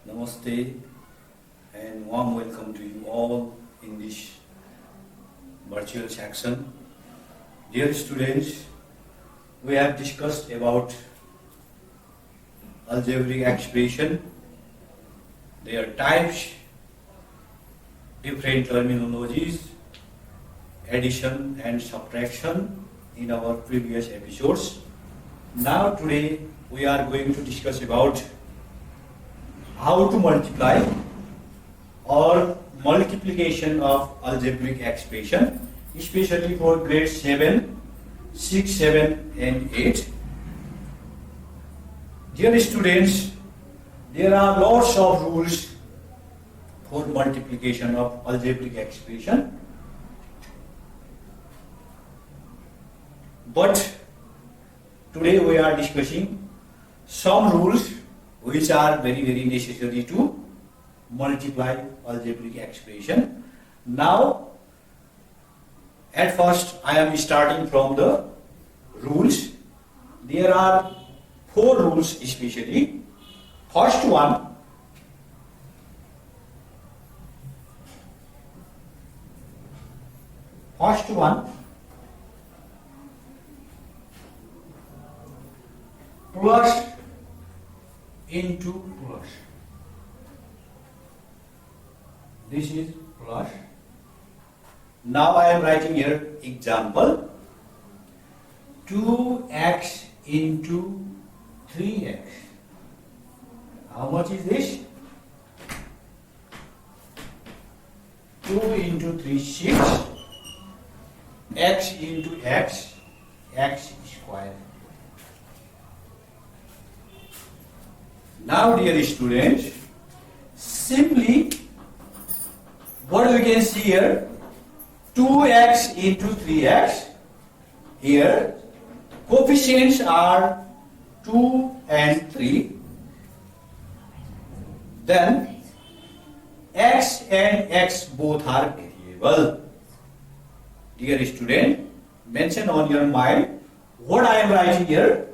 Namaste and warm welcome to you all in this virtual section. Dear students, we have discussed about algebraic expression, their types, different terminologies, addition and subtraction in our previous episodes. Now today we are going to discuss about how to multiply or multiplication of algebraic expression, especially for grade 7, 6, 7 and 8. Dear students, there are lots of rules for multiplication of algebraic expression. But today we are discussing some rules which are very necessary to multiply algebraic expression. Now, at first I am starting from the rules. There are 4 rules especially. First one, plus into plus. This is plus. Now I am writing here example. 2x into 3x. How much is this? 2 into 3, 6. X into x, x square. Now dear students, simply what we can see here, 2x into 3x, here coefficients are 2 and 3, then x and x both are variable. Dear student, mention on your mind what I am writing here.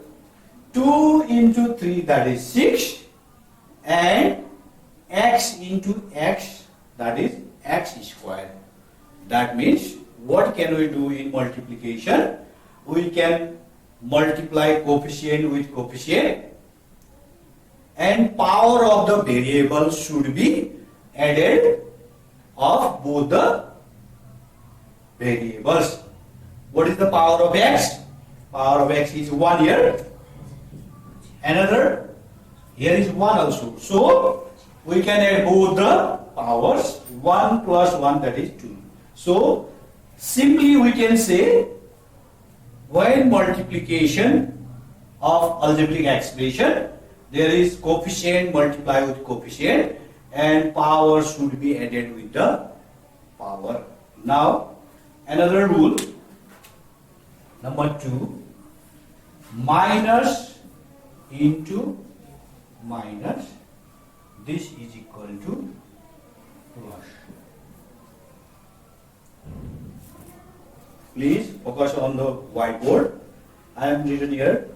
2 into 3, that is 6, and x into x, that is x square. That means what can we do in multiplication? We can multiply coefficient with coefficient, and power of the variable should be added of both the variables. What is the power of x? Power of x is 1 here. Another, here is 1 also. So, we can add both the powers. 1 plus 1, that is 2. So, simply we can say, when multiplication of algebraic expression, there is coefficient multiplied with coefficient, and power should be added with the power. Now, another rule, number 2, minus into minus, this is equal to plus. Please focus on the whiteboard. I am written here,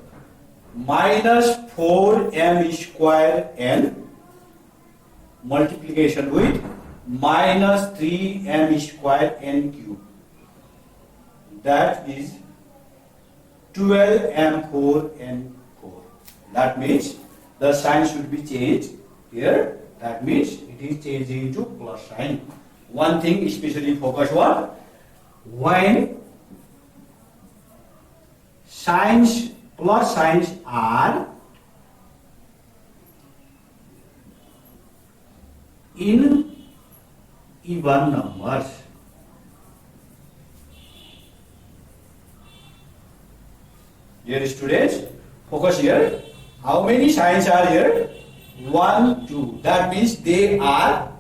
minus 4m square n multiplication with minus 3m square n cube. That is 12m4 n4. That means the sign should be changed here. That means it is changing into plus sign. One thing especially focus on, when signs, plus signs are in even numbers. Dear students, focus here. How many signs are here? 1, 2. That means they are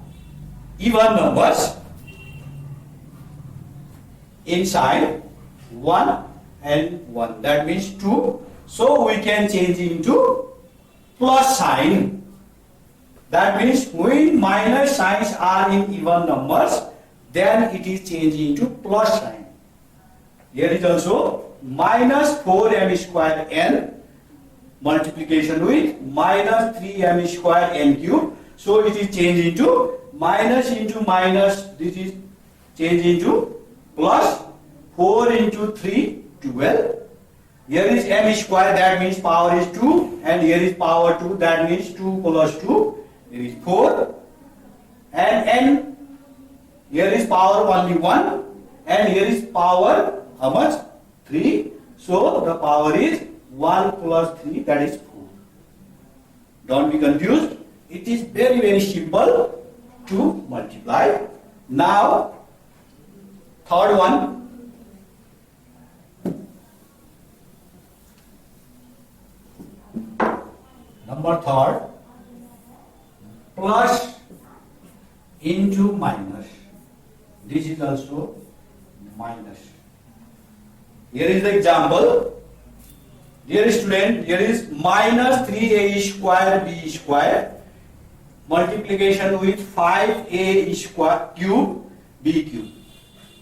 even numbers in sign, 1 and 1. That means 2. So we can change into plus sign. That means when minus signs are in even numbers, then it is changing into plus sign. Here is also minus 4m square n multiplication with minus 3m square n cube. So it is changed into minus into minus. This is changed into plus 4 into 3, 12. Here is m square, that means power is 2, and here is power 2, that means 2 plus 2, here is 4, and n, here is power only 1, and here is power, how much? 3. So the power is 1 plus 3, that is 4. Don't be confused. It is very, very simple to multiply. Now, third one. Number third, plus into minus. This is also minus. Here is the example. Dear student, here is minus 3a square b square multiplication with 5a square cube b cube.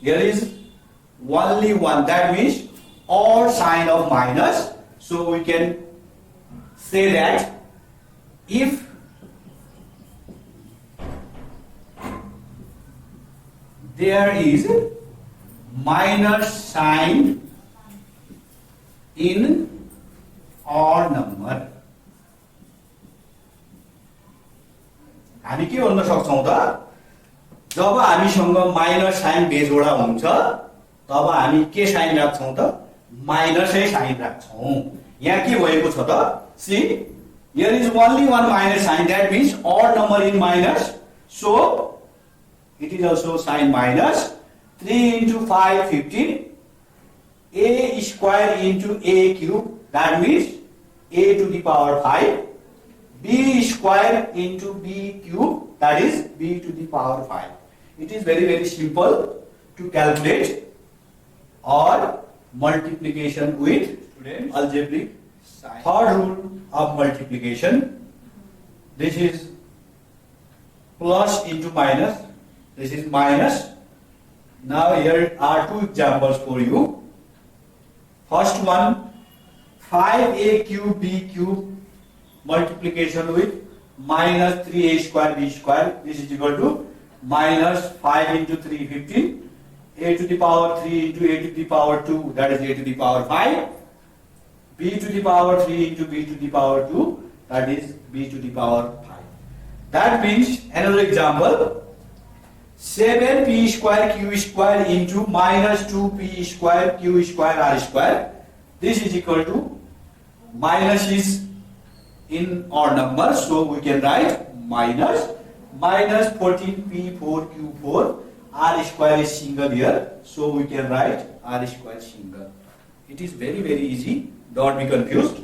Here is only one, that means odd sign of minus. So we can say that if there is minus sign in odd number, हामी के भन्न सक्छौं त, जब हामीसँग minus sign बेजोडा हुन्छ तब हामी के साइन राख्छौं त, माइनसै साइन राख्छौं. यहाँ के भएको छ त, see, here is only one minus sign, that means odd number in minus, so it is also sign minus. 3 into 5, 15, a square into a cube, that means a to the power 5, b square into b cube, that is b to the power 5. It is very, very simple to calculate or multiplication with algebraic sign. Third rule of multiplication, this is plus into minus, this is minus. Now here are two examples for you. First one, 5a cube b cube multiplication with minus 3a square b square, this is equal to minus 5 into 3, 15, a to the power 3 into a to the power 2, that is a to the power 5, b to the power 3 into b to the power 2, that is b to the power 5. That means, another example, 7p square q square into minus 2p square q square r square, this is equal to, minus is in odd number, so we can write minus 14p4q4, r square is single here, so we can write r square single. It is very, very easy, don't be confused.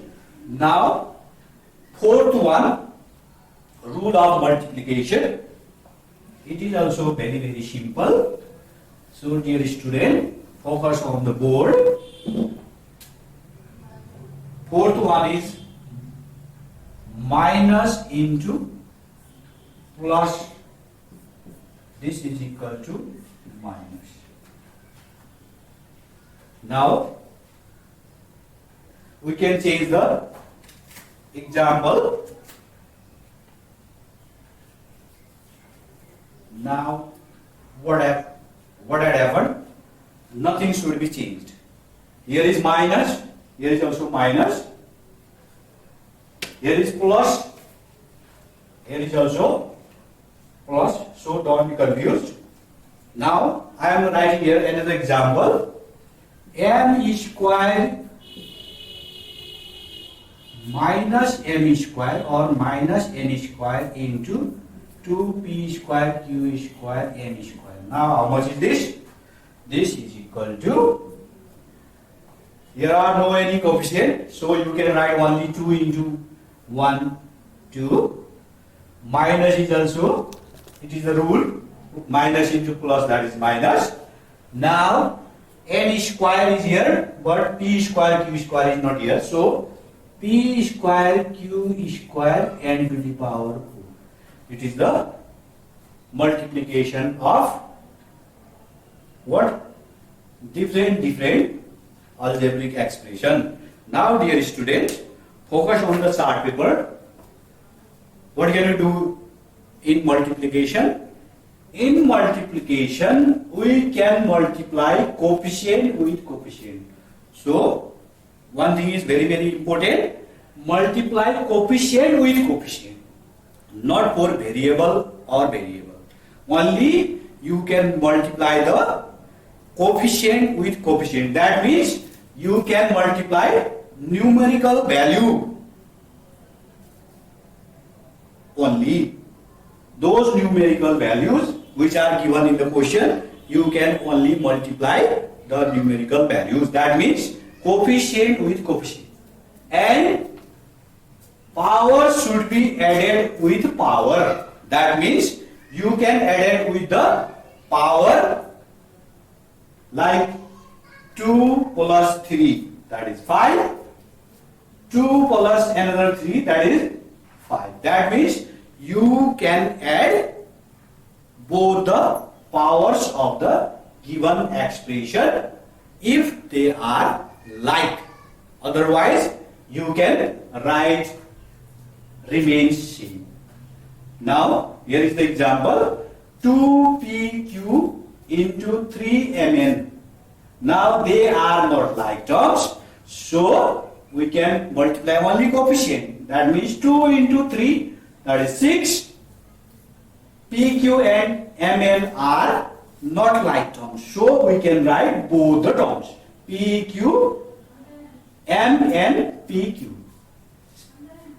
Now, fourth one, rule of multiplication. It is also very, very simple. So dear student, focus on the board. Fourth one is minus into plus, this is equal to minus. Now we can change the example. Now what had happened? Nothing should be changed. Here is minus, here is also minus, here is plus, here is also plus, so don't be confused. Now I am writing here another example. M square minus m square or minus n square into 2p square q square m square. Now how much is this? This is equal to, here are no any coefficient, so you can write only 2 into 1, 2. Minus is also, it is the rule, minus into plus, that is minus. Now n square is here, but p square q square is not here, so p square q square n to the power 4. It is the multiplication of what? Different algebraic expression. Now dear students, focus on the chart paper. What can you do in multiplication? In multiplication, we can multiply coefficient with coefficient. So, one thing is very, very important. Multiply coefficient with coefficient. Not for variable or variable. Only you can multiply the coefficient with coefficient. That means you can multiply numerical value only. Those numerical values which are given in the question, you can only multiply the numerical values. That means coefficient with coefficient. And power should be added with power. That means you can add it with the power, like 2 plus 3, that is 5. 2 plus another 3, that is 5. That means you can add both the powers of the given expression if they are like. Otherwise, you can write remains same. Now, here is the example. 2pq into 3mn. Now, they are not like terms. So, we can multiply only coefficient. That means 2 into 3, that is 6. PQ and MN are not like terms. So, we can write both the terms. PQ, MN, PQ.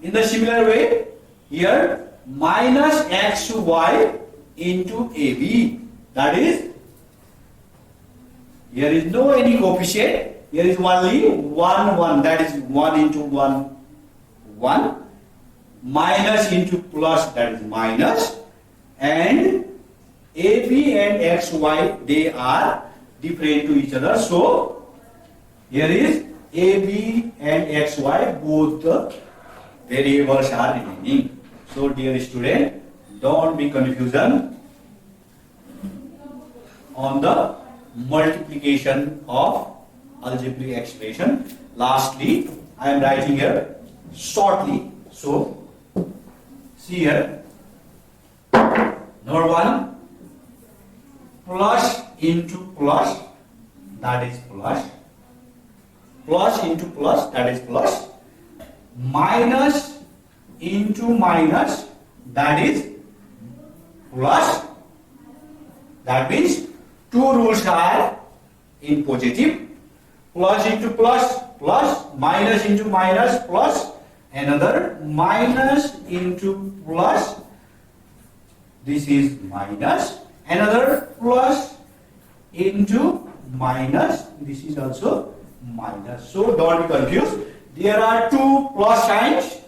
In the similar way, here minus xy into AB. That is, here is no any coefficient. Here is only 1, 1. That is 1 into 1, 1. Minus into plus, that is minus. And AB and XY, they are different to each other. So, here is AB and XY, both the variables are remaining. So, dear student, don't be confusion on the multiplication of algebraic expression. Lastly, I am writing here shortly. So, see here. Number 1, plus into plus, that is plus. Plus into plus, that is plus. Minus into minus, that is plus. That means two rules are in positive. Plus into plus, plus. Minus into minus, plus. Another minus into plus. This is minus. Another plus into minus. This is also minus. So don't be confused. There are two plus signs.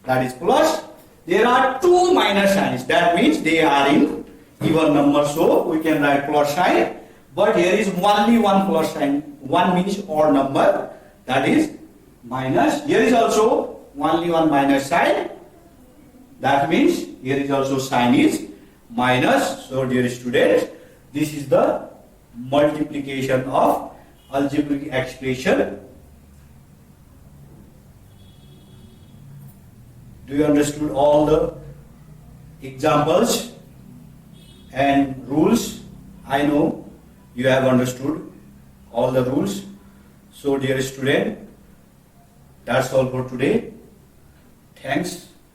That is plus. There are two minus signs. That means they are in even number. So we can write plus sign. But here is only one plus sign. One means odd number. That is minus. Here is also only one minus sign. That means here is also sign is minus. So dear students, this is the multiplication of algebraic expression. Do you understood all the examples and rules? I know you have understood all the rules. So dear student, that's all for today. Thanks.